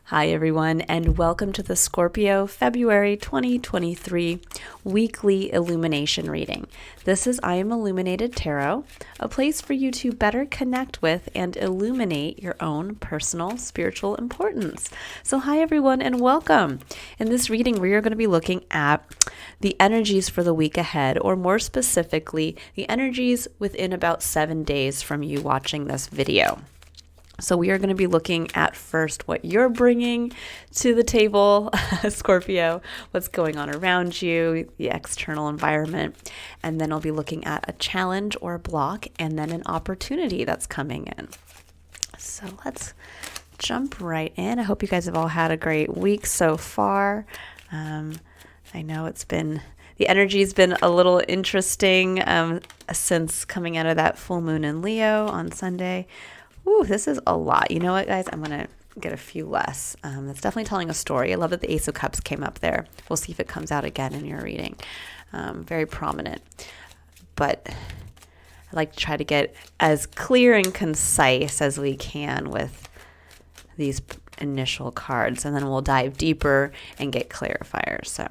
Hi everyone, and welcome to the Scorpio February 2023 weekly illumination reading. This is I Am Illuminated Tarot, a place for you to better connect with and illuminate your own personal spiritual importance. So hi everyone and welcome. In this reading, we are going to be looking at the energies for the week ahead, or more specifically, the energies within about 7 days from you watching this video. So we are going to be looking at first what you're bringing to the table, Scorpio, what's going on around you, the external environment, and then I'll be looking at a challenge or a block and then an opportunity that's coming in. So let's jump right in. I hope you guys have all had a great week so far. I know the energy's been a little interesting since coming out of that full moon in Leo on Sunday. Ooh, this is a lot. You know what, guys? I'm going to get a few less. It's definitely telling a story. I love that the Ace of Cups came up there. We'll see if it comes out again in your reading. Very prominent. But I like to try to get as clear and concise as we can with these initial cards, and then we'll dive deeper and get clarifiers. So,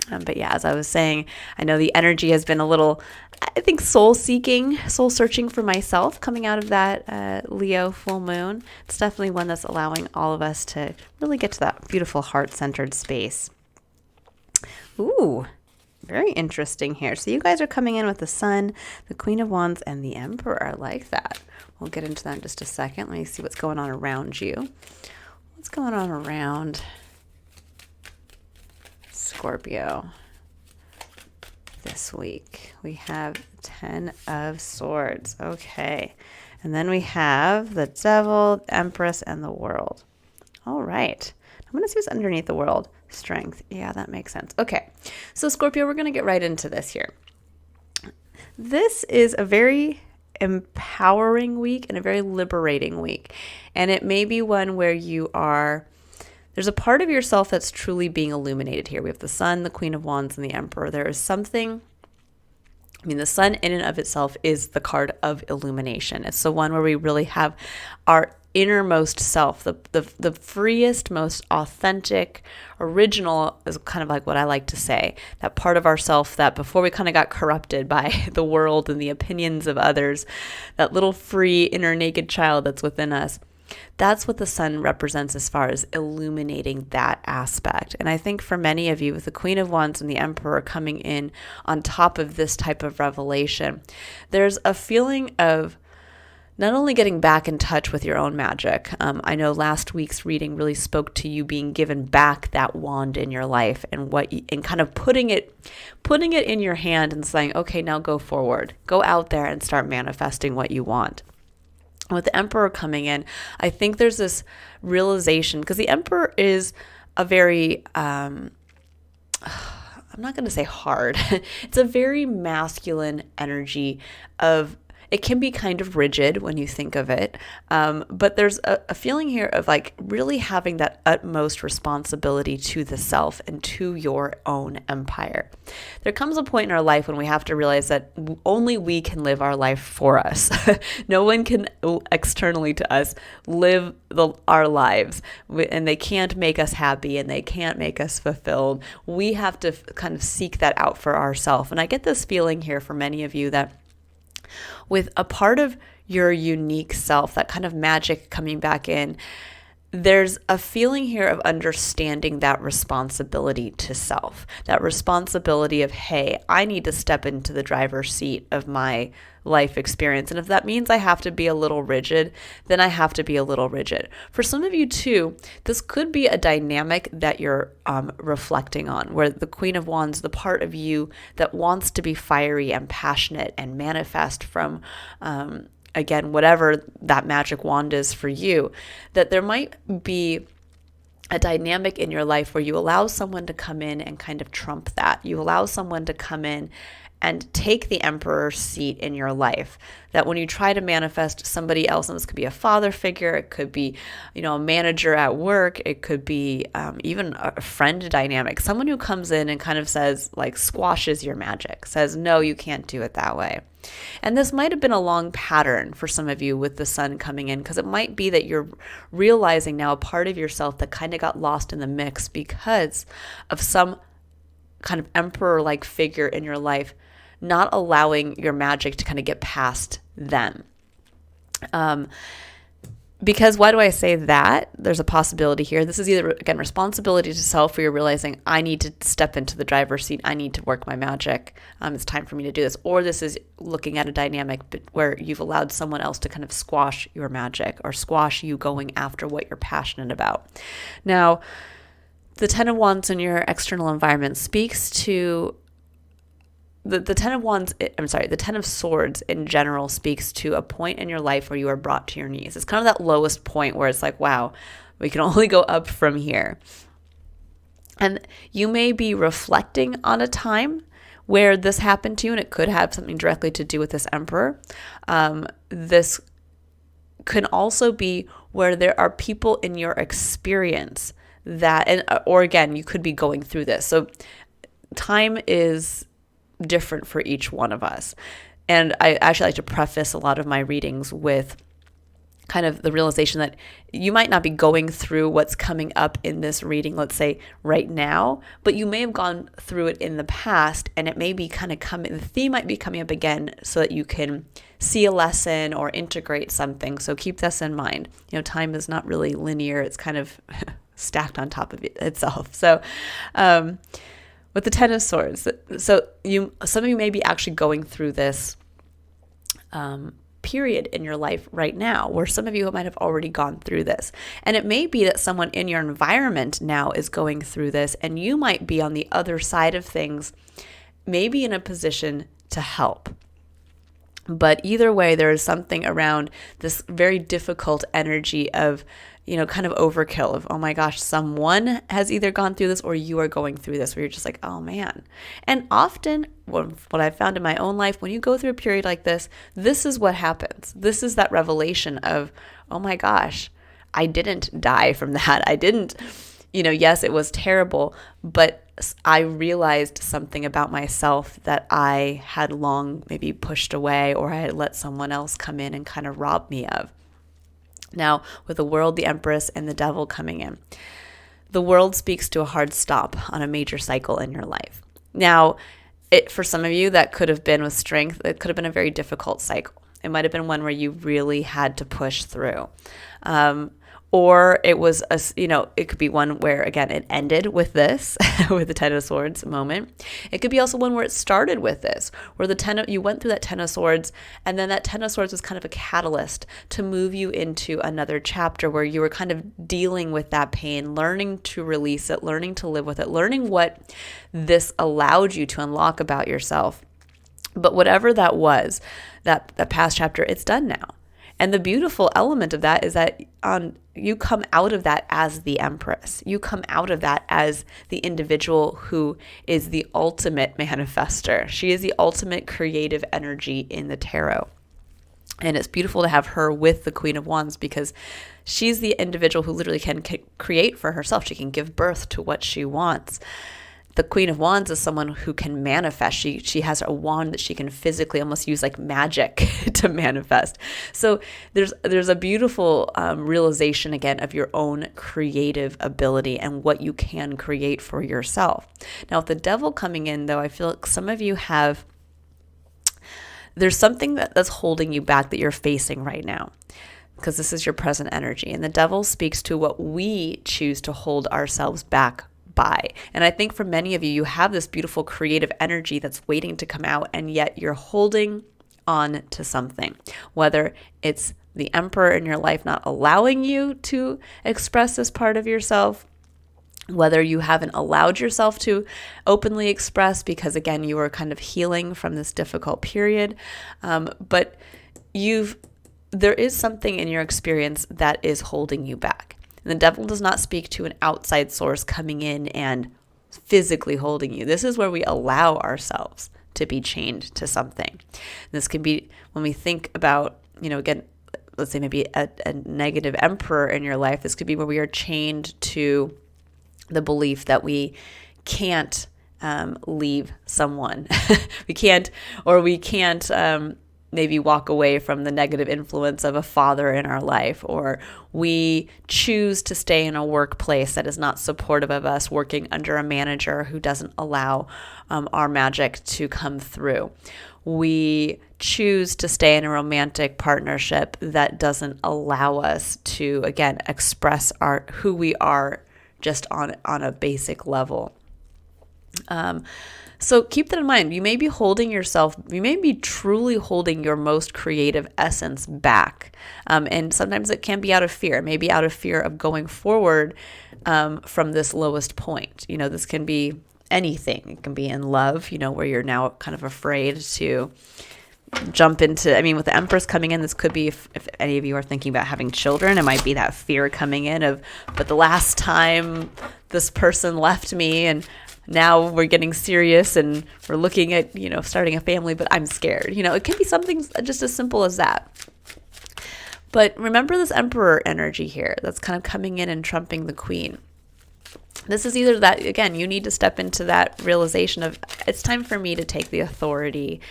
but yeah, as I was saying, I know the energy has been a little, I think, soul searching for myself coming out of that Leo full moon. It's definitely one that's allowing all of us to really get to that beautiful heart-centered space. Ooh, very interesting here. So you guys are coming in with the Sun, the Queen of Wands, and the Emperor. I like that. We'll get into that in just a second. Let me see what's going on around you. What's going on around Scorpio this week? We have 10 of Swords. Okay. And then we have the Devil, the Empress, and the World. All right. I'm going to see what's underneath the World. Strength. Yeah, that makes sense. Okay. So Scorpio, we're going to get right into this here. This is a very empowering week and a very liberating week. And it may be one where there's a part of yourself that's truly being illuminated here. We have the Sun, the Queen of Wands, and the Emperor. There is something, the Sun in and of itself is the card of illumination. It's the one where we really have our innermost self, the freest, most authentic, original is kind of like what I like to say. That part of ourself that before we kind of got corrupted by the world and the opinions of others, that little free inner naked child that's within us. That's what the Sun represents as far as illuminating that aspect. And I think for many of you, with the Queen of Wands and the Emperor coming in on top of this type of revelation, there's a feeling of not only getting back in touch with your own magic. I know last week's reading really spoke to you being given back that wand in your life and kind of putting it in your hand and saying, okay, now go forward, go out there and start manifesting what you want. With the Emperor coming in, I think there's this realization, because the Emperor is a very, I'm not going to say hard. It's a very masculine energy it can be kind of rigid when you think of it. But there's a feeling here of like really having that utmost responsibility to the self and to your own empire. There comes a point in our life when we have to realize that only we can live our life for us. No one can externally to us live our lives, and they can't make us happy and they can't make us fulfilled. We have to kind of seek that out for ourselves. And I get this feeling here for many of you that with a part of your unique self, that kind of magic coming back in, there's a feeling here of understanding that responsibility to self, that responsibility of, hey, I need to step into the driver's seat of my life experience. And if that means I have to be a little rigid, then I have to be a little rigid. For some of you too, this could be a dynamic that you're reflecting on, where the Queen of Wands, the part of you that wants to be fiery and passionate and manifest from again, whatever that magic wand is for you, that there might be a dynamic in your life where you allow someone to come in and kind of trump that. You allow someone to come in and take the emperor's seat in your life. That when you try to manifest somebody else, and this could be a father figure, it could be, a manager at work, it could be even a friend dynamic, someone who comes in and kind of says, like, squashes your magic, says, no, you can't do it that way. And this might have been a long pattern for some of you with the sun coming in, because it might be that you're realizing now a part of yourself that kind of got lost in the mix because of some kind of emperor-like figure in your life not allowing your magic to kind of get past them. Because why do I say that? There's a possibility here. This is either, again, responsibility to self, where you're realizing I need to step into the driver's seat. I need to work my magic. It's time for me to do this. Or this is looking at a dynamic where you've allowed someone else to kind of squash your magic or squash you going after what you're passionate about. Now, the Ten of Wands in your external environment speaks to the Ten of Swords in general speaks to a point in your life where you are brought to your knees. It's kind of that lowest point where it's like, wow, we can only go up from here. And you may be reflecting on a time where this happened to you, and it could have something directly to do with this emperor. This can also be where there are people in your experience or again, you could be going through this. So time is different for each one of us. And I actually like to preface a lot of my readings with kind of the realization that you might not be going through what's coming up in this reading, let's say right now, but you may have gone through it in the past, and it may be kind of the theme might be coming up again so that you can see a lesson or integrate something. So keep this in mind. Time is not really linear. It's kind of stacked on top of itself. So, with the Ten of Swords, so some of you may be actually going through this period in your life right now, where some of you might have already gone through this. And it may be that someone in your environment now is going through this, and you might be on the other side of things, maybe in a position to help. But either way, there is something around this very difficult energy of, kind of overkill of, oh my gosh, someone has either gone through this or you are going through this, where you're just like, oh man. And often what I've found in my own life, when you go through a period like this is what happens. This is that revelation of, oh my gosh, I didn't die from that. I didn't, yes, it was terrible, but I realized something about myself that I had long maybe pushed away, or I had let someone else come in and kind of rob me of. Now, with the World, the Empress, and the Devil coming in, the World speaks to a hard stop on a major cycle in your life. Now, for some of you, that could have been with strength. It could have been a very difficult cycle. It might have been one where you really had to push through. Or it was, it could be one where, again, it ended with this, with the Ten of Swords moment. It could be also one where it started with this, where you went through that Ten of Swords, and then that Ten of Swords was kind of a catalyst to move you into another chapter where you were kind of dealing with that pain, learning to release it, learning to live with it, learning what this allowed you to unlock about yourself. But whatever that was, that past chapter, it's done now. And the beautiful element of that is that you come out of that as the Empress. You come out of that as the individual who is the ultimate manifester. She is the ultimate creative energy in the tarot. And it's beautiful to have her with the Queen of Wands, because she's the individual who literally can create for herself. She can give birth to what she wants. The Queen of Wands is someone who can manifest. She has a wand that she can physically almost use like magic to manifest. So there's a beautiful realization, again, of your own creative ability and what you can create for yourself. Now, with the Devil coming in, though, I feel like some of you there's something that's holding you back that you're facing right now, because this is your present energy. And the Devil speaks to what we choose to hold ourselves back by. And I think for many of you, you have this beautiful creative energy that's waiting to come out, and yet you're holding on to something, whether it's the Emperor in your life not allowing you to express this part of yourself, whether you haven't allowed yourself to openly express because, again, you were kind of healing from this difficult period. But there is something in your experience that is holding you back. And the Devil does not speak to an outside source coming in and physically holding you. This is where we allow ourselves to be chained to something. This could be when we think about, again, let's say maybe a negative emperor in your life. This could be where we are chained to the belief that we can't leave someone. we can't maybe walk away from the negative influence of a father in our life, or we choose to stay in a workplace that is not supportive of us, working under a manager who doesn't allow our magic to come through. We choose to stay in a romantic partnership that doesn't allow us to, again, express who we are just on a basic level. So keep that in mind. You may be truly holding your most creative essence back. And sometimes it can be out of fear, maybe out of fear of going forward from this lowest point. This can be anything. It can be in love, where you're now kind of afraid to jump into, with the Empress coming in, this could be if any of you are thinking about having children, it might be that fear coming in of, but the last time this person left me and now we're getting serious and we're looking at, starting a family, but I'm scared. It can be something just as simple as that. But remember this Emperor energy here that's kind of coming in and trumping the Queen. This is either that, again, you need to step into that realization of it's time for me to take the authority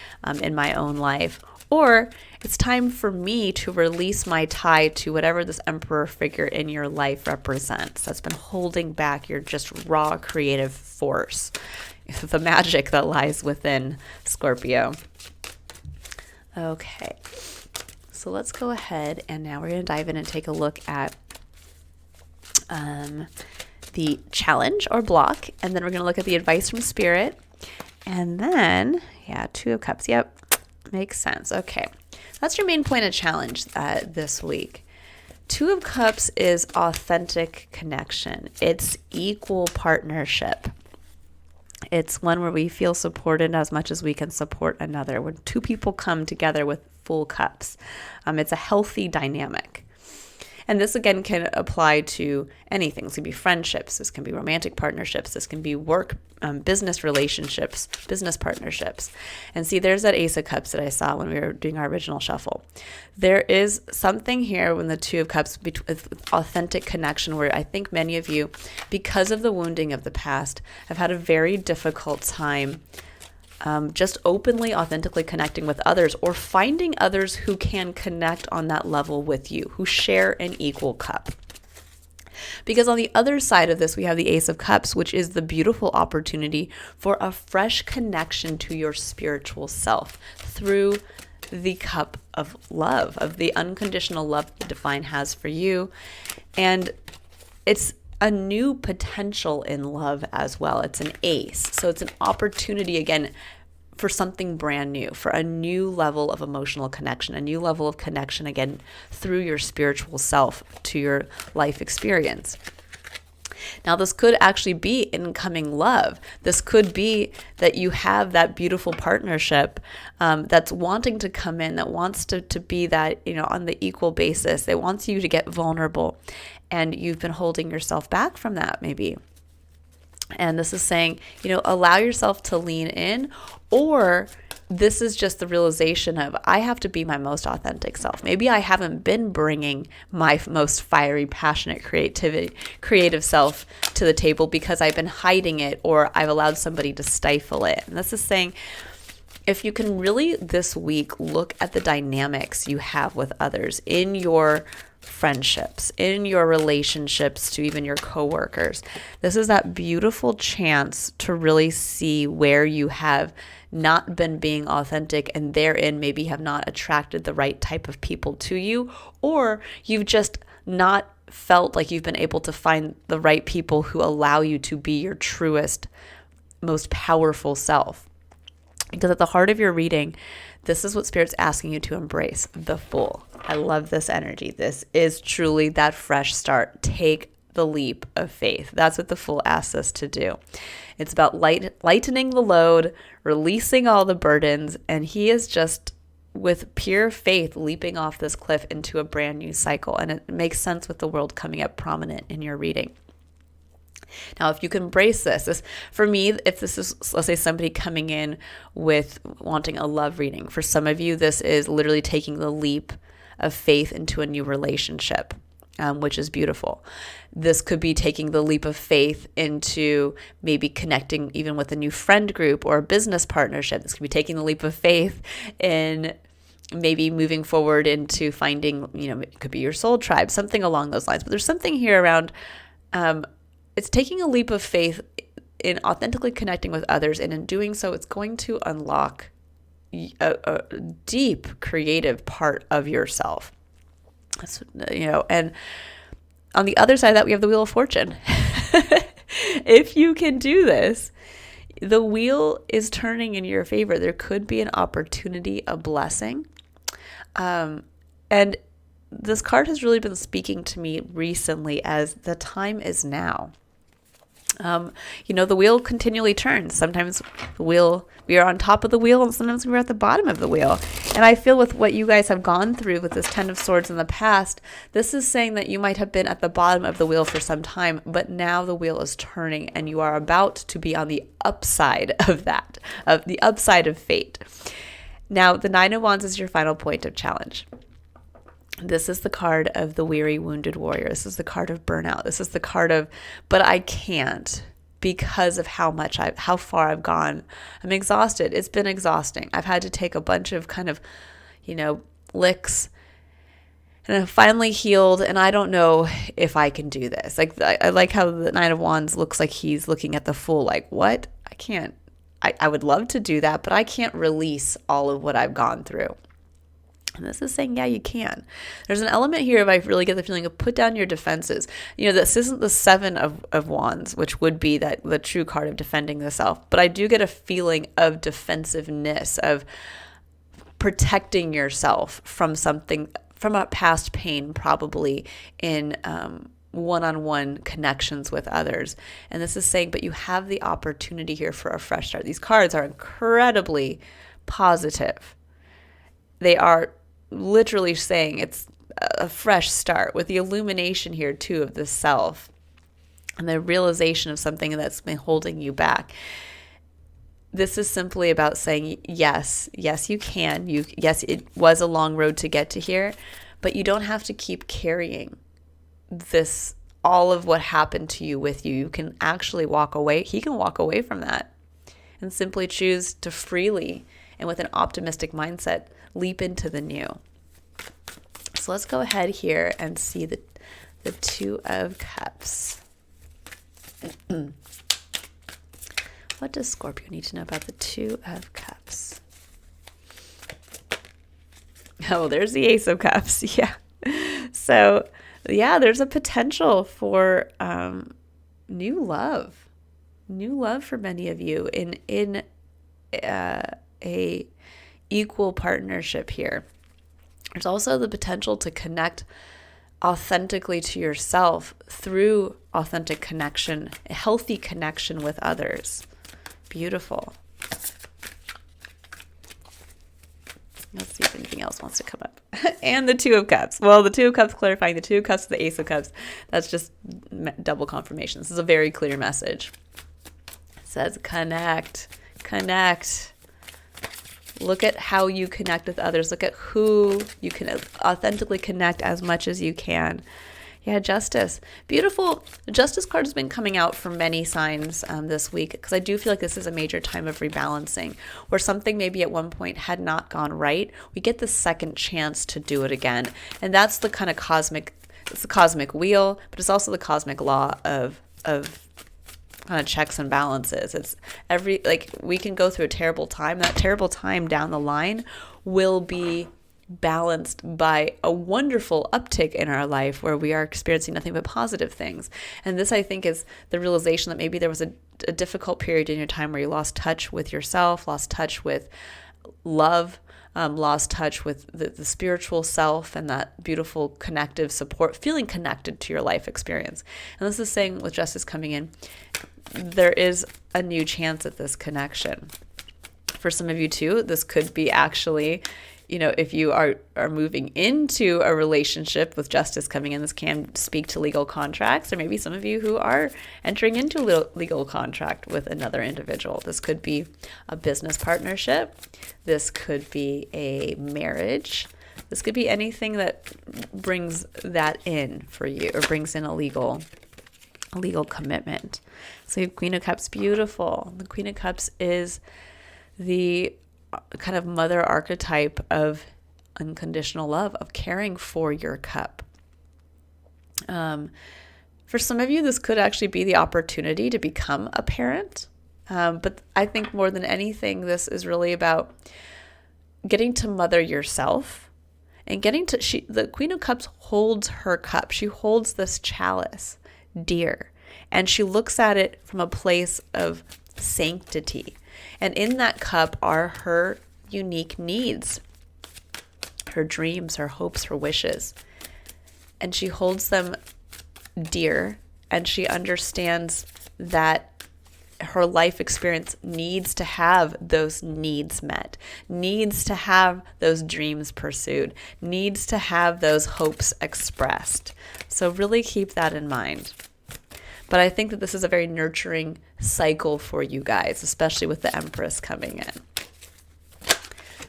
in my own life, or it's time for me to release my tie to whatever this Emperor figure in your life represents that's been holding back your just raw creative force, the magic that lies within Scorpio. Okay, so let's go ahead and now we're going to dive in and take a look at the challenge or block, and then we're going to look at the advice from Spirit, and then, Two of Cups. Yep, makes sense. Okay, that's your main point of challenge this week. Two of Cups is authentic connection. It's equal partnership. It's one where we feel supported as much as we can support another. When two people come together with full cups, it's a healthy dynamic. And this, again, can apply to anything. This can be friendships. This can be romantic partnerships. This can be work, business relationships, business partnerships. And see, there's that Ace of Cups that I saw when we were doing our original shuffle. There is something here when the Two of Cups with authentic connection where I think many of you, because of the wounding of the past, have had a very difficult time just openly, authentically connecting with others, or finding others who can connect on that level with you, who share an equal cup. Because on the other side of this, we have the Ace of Cups, which is the beautiful opportunity for a fresh connection to your spiritual self through the cup of love, of the unconditional love the Divine has for you. And it's a new potential in love as well. It's an ace. So it's an opportunity, again, for something brand new, for a new level of emotional connection, a new level of connection, again, through your spiritual self to your life experience. Now, this could actually be incoming love. This could be that you have that beautiful partnership that's wanting to come in, that wants to be that, on the equal basis. They want you to get vulnerable, and you've been holding yourself back from that, maybe. And this is saying, allow yourself to lean in, or this is just the realization of, I have to be my most authentic self. Maybe I haven't been bringing my most fiery, passionate, creative self to the table because I've been hiding it, or I've allowed somebody to stifle it. And this is saying, if you can really this week look at the dynamics you have with others in your friendships, in your relationships to even your coworkers, this is that beautiful chance to really see where you have not been being authentic, and therein maybe have not attracted the right type of people to you, or you've just not felt like you've been able to find the right people who allow you to be your truest, most powerful self. Because at the heart of your reading, this is what Spirit's asking you to embrace, the Fool. I love this energy. This is truly that fresh start. Take the leap of faith. That's what the Fool asks us to do. It's about lightening the load, releasing all the burdens, and he is just, with pure faith, leaping off this cliff into a brand new cycle. And it makes sense with the world coming up prominent in your reading. Now, if you can embrace this, for me, if this is, let's say, somebody coming in with wanting a love reading, for some of you, this is literally taking the leap of faith into a new relationship, which is beautiful. This could be taking the leap of faith into maybe connecting even with a new friend group or a business partnership. This could be taking the leap of faith in maybe moving forward into finding, it could be your soul tribe, something along those lines. But there's something here around, it's taking a leap of faith in authentically connecting with others. And in doing so, it's going to unlock a deep creative part of yourself. And on the other side of that, we have the Wheel of Fortune. If you can do this, the wheel is turning in your favor. There could be an opportunity, a blessing. And this card has really been speaking to me recently as the time is now. The wheel continually turns. Sometimes we are on top of the wheel, and sometimes we're at the bottom of the wheel. And I feel with what you guys have gone through with this 10 of Swords in the past, this is saying that you might have been at the bottom of the wheel for some time, but now the wheel is turning and you are about to be on the upside of that, of the upside of fate. Now, the 9 of Wands is your final point of challenge. This is the card of the weary, wounded warrior. This is the card of burnout. This is the card of, but I can't because of how far I've gone. I'm exhausted. It's been exhausting. I've had to take a bunch of kind of, licks, and I'm finally healed. And I don't know if I can do this. Like, I like how the 9 of Wands looks like he's looking at the Fool. Like, what? I can't. I would love to do that, but I can't release all of what I've gone through. And this is saying, yeah, you can. There's an element here if I really get the feeling of put down your defenses. This isn't the 7 of Wands, which would be the true card of defending the self. But I do get a feeling of defensiveness, of protecting yourself from something, from a past pain, probably in one-on-one connections with others. And this is saying, but you have the opportunity here for a fresh start. These cards are incredibly positive. They are literally saying it's a fresh start, with the illumination here too of the self and the realization of something that's been holding you back. This is simply about saying, yes, you can. Yes, it was a long road to get to here, but you don't have to keep carrying all of what happened to you with you. You can actually walk away. He can walk away from that and simply choose to freely and with an optimistic mindset leap into the new. So let's go ahead here and see the 2 of Cups. What does Scorpio need to know about the 2 of Cups? Oh, there's the Ace of Cups. Yeah. So, yeah, there's a potential for new love for many of you in a equal partnership here. There's also the potential to connect authentically to yourself through authentic connection, a healthy connection with others. Beautiful. Let's see if anything else wants to come up. And the 2 of Cups. Well, the 2 of Cups clarifying the 2 of Cups, the Ace of Cups. That's just double confirmation. This is a very clear message. It says connect. Look at how you connect with others. Look at who you can authentically connect as much as you can. Yeah, Justice. Beautiful. The Justice card has been coming out for many signs this week, because I do feel like this is a major time of rebalancing, where something maybe at one point had not gone right. We get the second chance to do it again. And that's the kind of it's the cosmic wheel, but it's also the cosmic law of kind of checks and balances. It's we can go through a terrible time. That terrible time down the line will be balanced by a wonderful uptick in our life where we are experiencing nothing but positive things. And this, I think, is the realization that maybe there was a difficult period in your time where you lost touch with yourself, lost touch with love, lost touch with the spiritual self and that beautiful connective support, feeling connected to your life experience. And this is saying, with Justice coming in, there is a new chance at this connection. For some of you too, this could be actually if you are moving into a relationship with justice coming in, this can speak to legal contracts, or maybe some of you who are entering into a legal contract with another individual. This could be a business partnership. This could be a marriage. This could be anything that brings that in for you, or brings in a legal commitment. So Queen of Cups, beautiful. The Queen of Cups is the kind of mother archetype of unconditional love, of caring for your cup. For some of you, this could actually be the opportunity to become a parent. But I think more than anything, this is really about getting to mother yourself and the Queen of Cups holds her cup. She holds this chalice dear, and she looks at it from a place of sanctity. And in that cup are her unique needs, her dreams, her hopes, her wishes. And she holds them dear, and she understands that her life experience needs to have those needs met, needs to have those dreams pursued, needs to have those hopes expressed. So really keep that in mind. But I think that this is a very nurturing cycle for you guys, especially with the Empress coming in.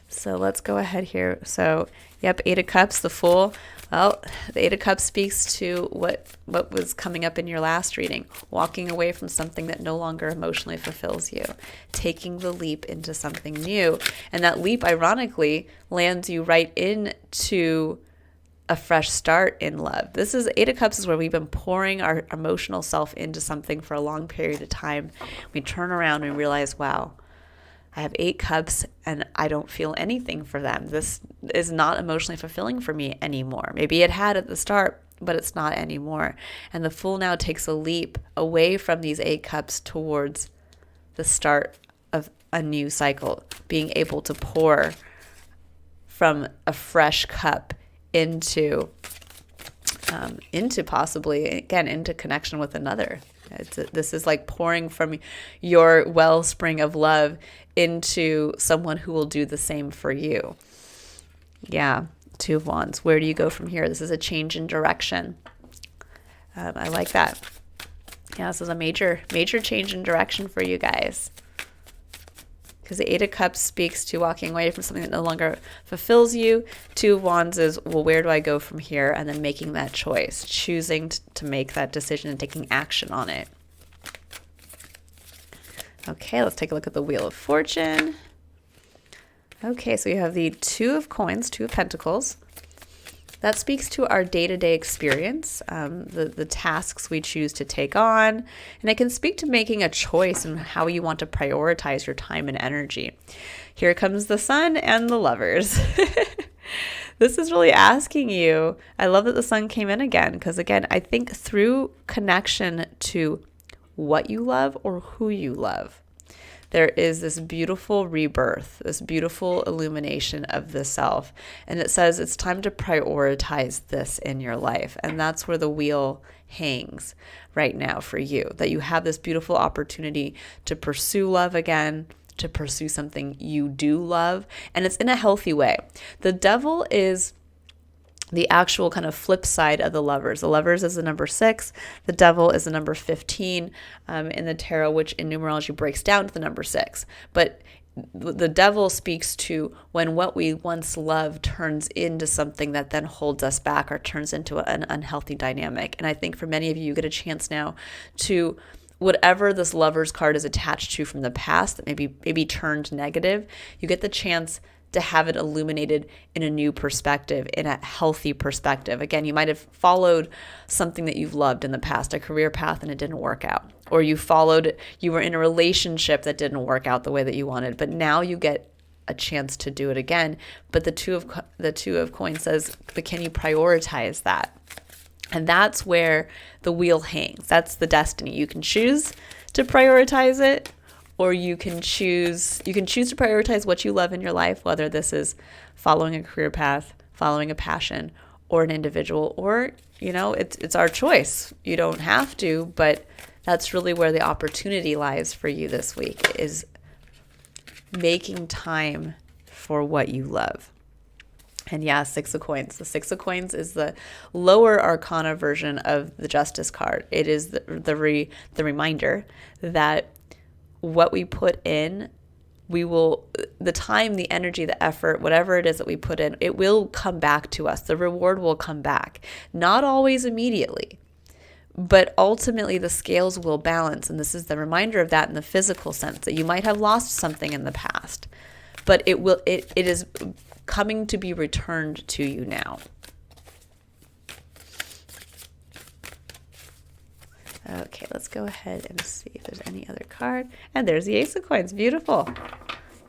So let's go ahead here. So, yep, Eight of Cups, the Fool. Well, the Eight of Cups speaks to what was coming up in your last reading, walking away from something that no longer emotionally fulfills you, taking the leap into something new. And that leap, ironically, lands you right into a fresh start in love. This is Eight of Cups is where we've been pouring our emotional self into something for a long period of time. We turn around and realize, wow, I have 8 cups and I don't feel anything for them. This is not emotionally fulfilling for me anymore. Maybe it had at the start, but it's not anymore. And the Fool now takes a leap away from these 8 cups towards the start of a new cycle, being able to pour from a fresh cup into possibly, again, into connection with another. This is like pouring from your wellspring of love into someone who will do the same for you. Yeah, Two of Wands. Where do you go from here? This is a change in direction. I like that. Yeah, this is a major change in direction for you guys. Because the Eight of Cups speaks to walking away from something that no longer fulfills you. Two of Wands is, well, where do I go from here? And then making that choice, choosing to make that decision and taking action on it. Okay, let's take a look at the Wheel of Fortune. Okay, so you have the Two of Coins, Two of Pentacles. That speaks to our day-to-day experience, the tasks we choose to take on, and it can speak to making a choice in how you want to prioritize your time and energy. Here comes the Sun and the Lovers. This is really asking you, I love that the Sun came in again, because again, I think through connection to what you love or who you love, there is this beautiful rebirth, this beautiful illumination of the self. And it says it's time to prioritize this in your life. And that's where the wheel hangs right now for you, that you have this beautiful opportunity to pursue love again, to pursue something you do love. And it's in a healthy way. The Devil is the actual kind of flip side of the Lovers. The Lovers is the number 6. The Devil is the number 15 in the tarot, which in numerology breaks down to the number 6. But the Devil speaks to when what we once loved turns into something that then holds us back or turns into an unhealthy dynamic. And I think for many of you, you get a chance now to whatever this Lovers card is attached to from the past that maybe turned negative, you get the chance to have it illuminated in a new perspective, in a healthy perspective. Again, you might have followed something that you've loved in the past, a career path, and it didn't work out. Or you were in a relationship that didn't work out the way that you wanted, but now you get a chance to do it again. But the two of Coins says, but can you prioritize that? And that's where the wheel hangs. That's the destiny. You can choose to prioritize it, or you can choose to prioritize what you love in your life, whether this is following a career path, following a passion, or an individual, or, it's our choice. You don't have to, but that's really where the opportunity lies for you this week, is making time for what you love. And yeah, Six of Coins. The Six of Coins is the lower arcana version of the Justice card. It is the reminder that what we put in, the time, the energy, the effort, whatever it is that we put in, it will come back to us. The reward will come back. Not always immediately, but ultimately the scales will balance. And this is the reminder of that in the physical sense, that you might have lost something in the past, but it is coming to be returned to you now. Okay, let's go ahead and see if there's any other card. And there's the Ace of Coins. Beautiful.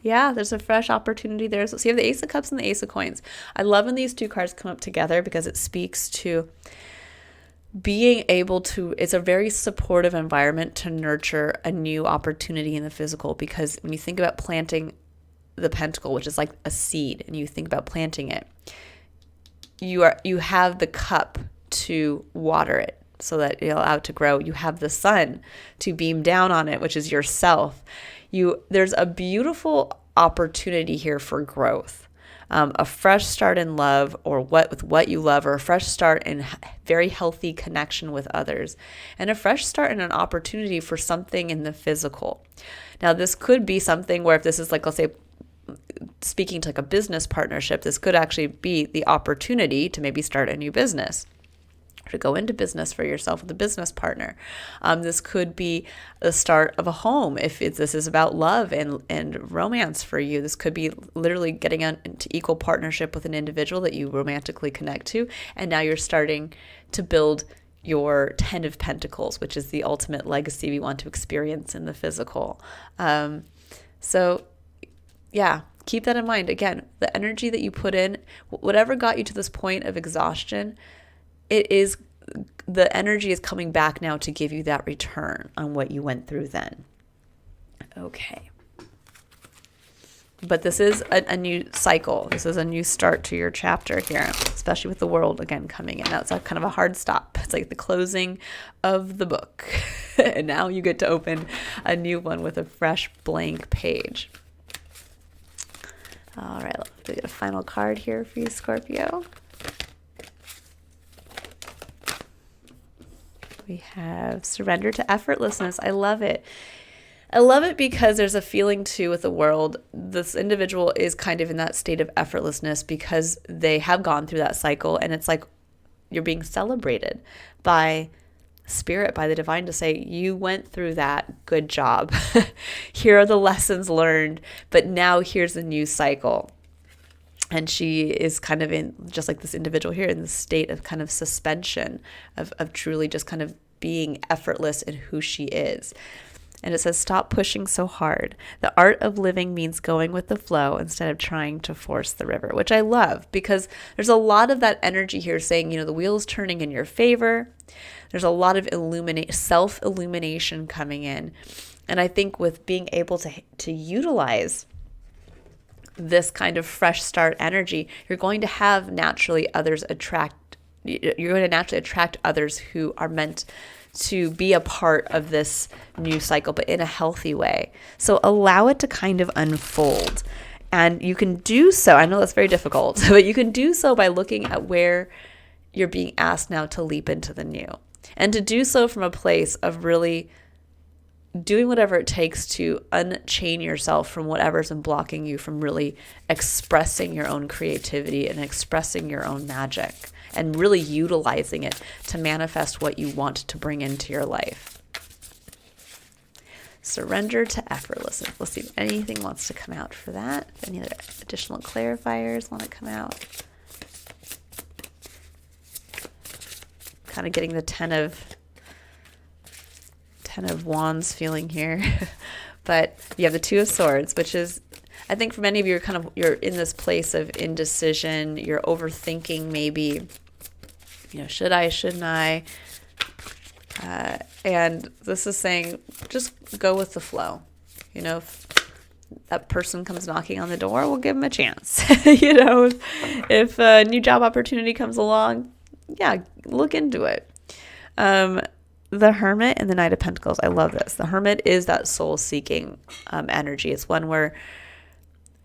Yeah, there's a fresh opportunity there. So you have the Ace of Cups and the Ace of Coins. I love when these two cards come up together because it speaks to being able to, it's a very supportive environment to nurture a new opportunity in the physical. Because when you think about planting the pentacle, which is like a seed, and you think about planting it, you have the cup to water it so that it'll allow it to grow. You have the sun to beam down on it, which is yourself. There's a beautiful opportunity here for growth, a fresh start in love, or with what you love, or a fresh start in very healthy connection with others, and a fresh start in an opportunity for something in the physical. Now, this could be something where, if this is like, let's say, speaking to like a business partnership, this could actually be the opportunity to maybe start a new business, or to go into business for yourself with a business partner. This could be the start of a home. If this is about love and romance for you, this could be literally getting into equal partnership with an individual that you romantically connect to. And now you're starting to build your 10 of Pentacles, which is the ultimate legacy we want to experience in the physical. So yeah, keep that in mind. Again, the energy that you put in, whatever got you to this point of exhaustion, the energy is coming back now to give you that return on what you went through then. Okay. But this is a new cycle. This is a new start to your chapter here, especially with the world again coming in. That's kind of a hard stop. It's like the closing of the book. And now you get to open a new one with a fresh blank page. All right, let's get a final card here for you, Scorpio. We have surrender to effortlessness. I love it. I love it because there's a feeling too with the world. This individual is kind of in that state of effortlessness because they have gone through that cycle, and it's like you're being celebrated by Spirit, by the divine, to say, you went through that, good job. Here are the lessons learned, but now here's a new cycle. And she is kind of in, just like this individual here, in the state of kind of suspension, of truly just kind of being effortless in who she is. And it says, stop pushing so hard. The art of living means going with the flow instead of trying to force the river, which I love, because there's a lot of that energy here saying, the wheel's turning in your favor. There's a lot of self-illumination coming in. And I think with being able to utilize this kind of fresh start energy, you're going to naturally attract others who are meant to be a part of this new cycle, but in a healthy way. So allow it to kind of unfold. And you can do so, I know that's very difficult, but you can do so by looking at where you're being asked now to leap into the new. And to do so from a place of really doing whatever it takes to unchain yourself from whatever's been blocking you from really expressing your own creativity and expressing your own magic, and really utilizing it to manifest what you want to bring into your life. Surrender to effortlessness. Let's see if anything wants to come out for that. If any other additional clarifiers want to come out. Kind of getting the 10 of Wands feeling here. But you have the 2 of Swords, which is, I think for many of you, you're in this place of indecision. You're overthinking maybe, should I, shouldn't I? And this is saying, just go with the flow. If that person comes knocking on the door, we'll give them a chance. If a new job opportunity comes along, yeah, look into it. The Hermit and the Knight of Pentacles. I love this. The Hermit is that soul-seeking energy. It's one where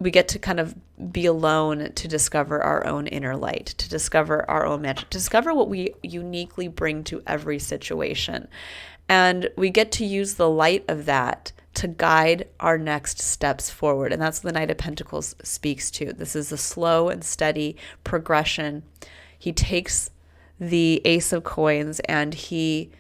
we get to kind of be alone to discover our own inner light, to discover our own magic, to discover what we uniquely bring to every situation. And we get to use the light of that to guide our next steps forward. And that's what the Knight of Pentacles speaks to. This is a slow and steady progression. He takes the Ace of Coins and he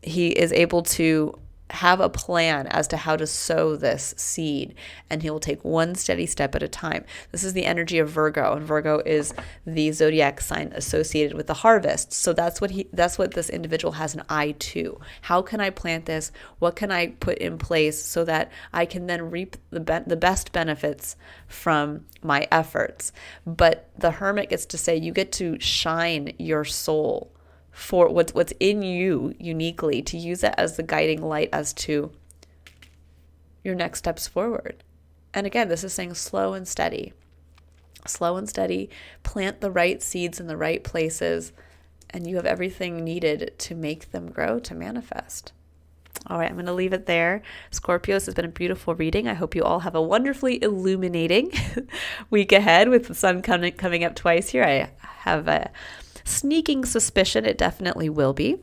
is able to have a plan as to how to sow this seed, and he will take one steady step at a time. This is the energy of Virgo, and Virgo is the zodiac sign associated with the harvest. So that's what this individual has an eye to. How can I plant this? What can I put in place so that I can then reap the best benefits from my efforts? But the Hermit gets to say, you get to shine your soul for what's in you uniquely, to use it as the guiding light as to your next steps forward. And again, this is saying slow and steady, plant the right seeds in the right places, and you have everything needed to make them grow, to manifest. All right, I'm going to leave it there. Scorpios, has been a beautiful reading. I hope you all have a wonderfully illuminating week ahead with the sun coming up twice here. I have a sneaking suspicion it definitely will be.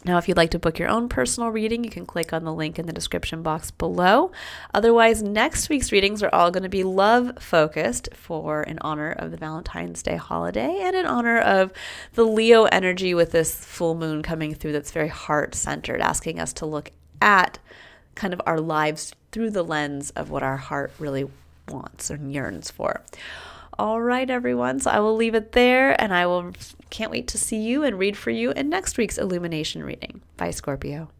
Now, if you'd like to book your own personal reading, you can click on the link in the description box below. Otherwise, next week's readings are all going to be love-focused in honor of the Valentine's Day holiday and in honor of the Leo energy with this full moon coming through that's very heart-centered, asking us to look at kind of our lives through the lens of what our heart really wants and yearns for. All right, everyone. So I will leave it there, and can't wait to see you and read for you in next week's Illumination reading. Bye, Scorpio.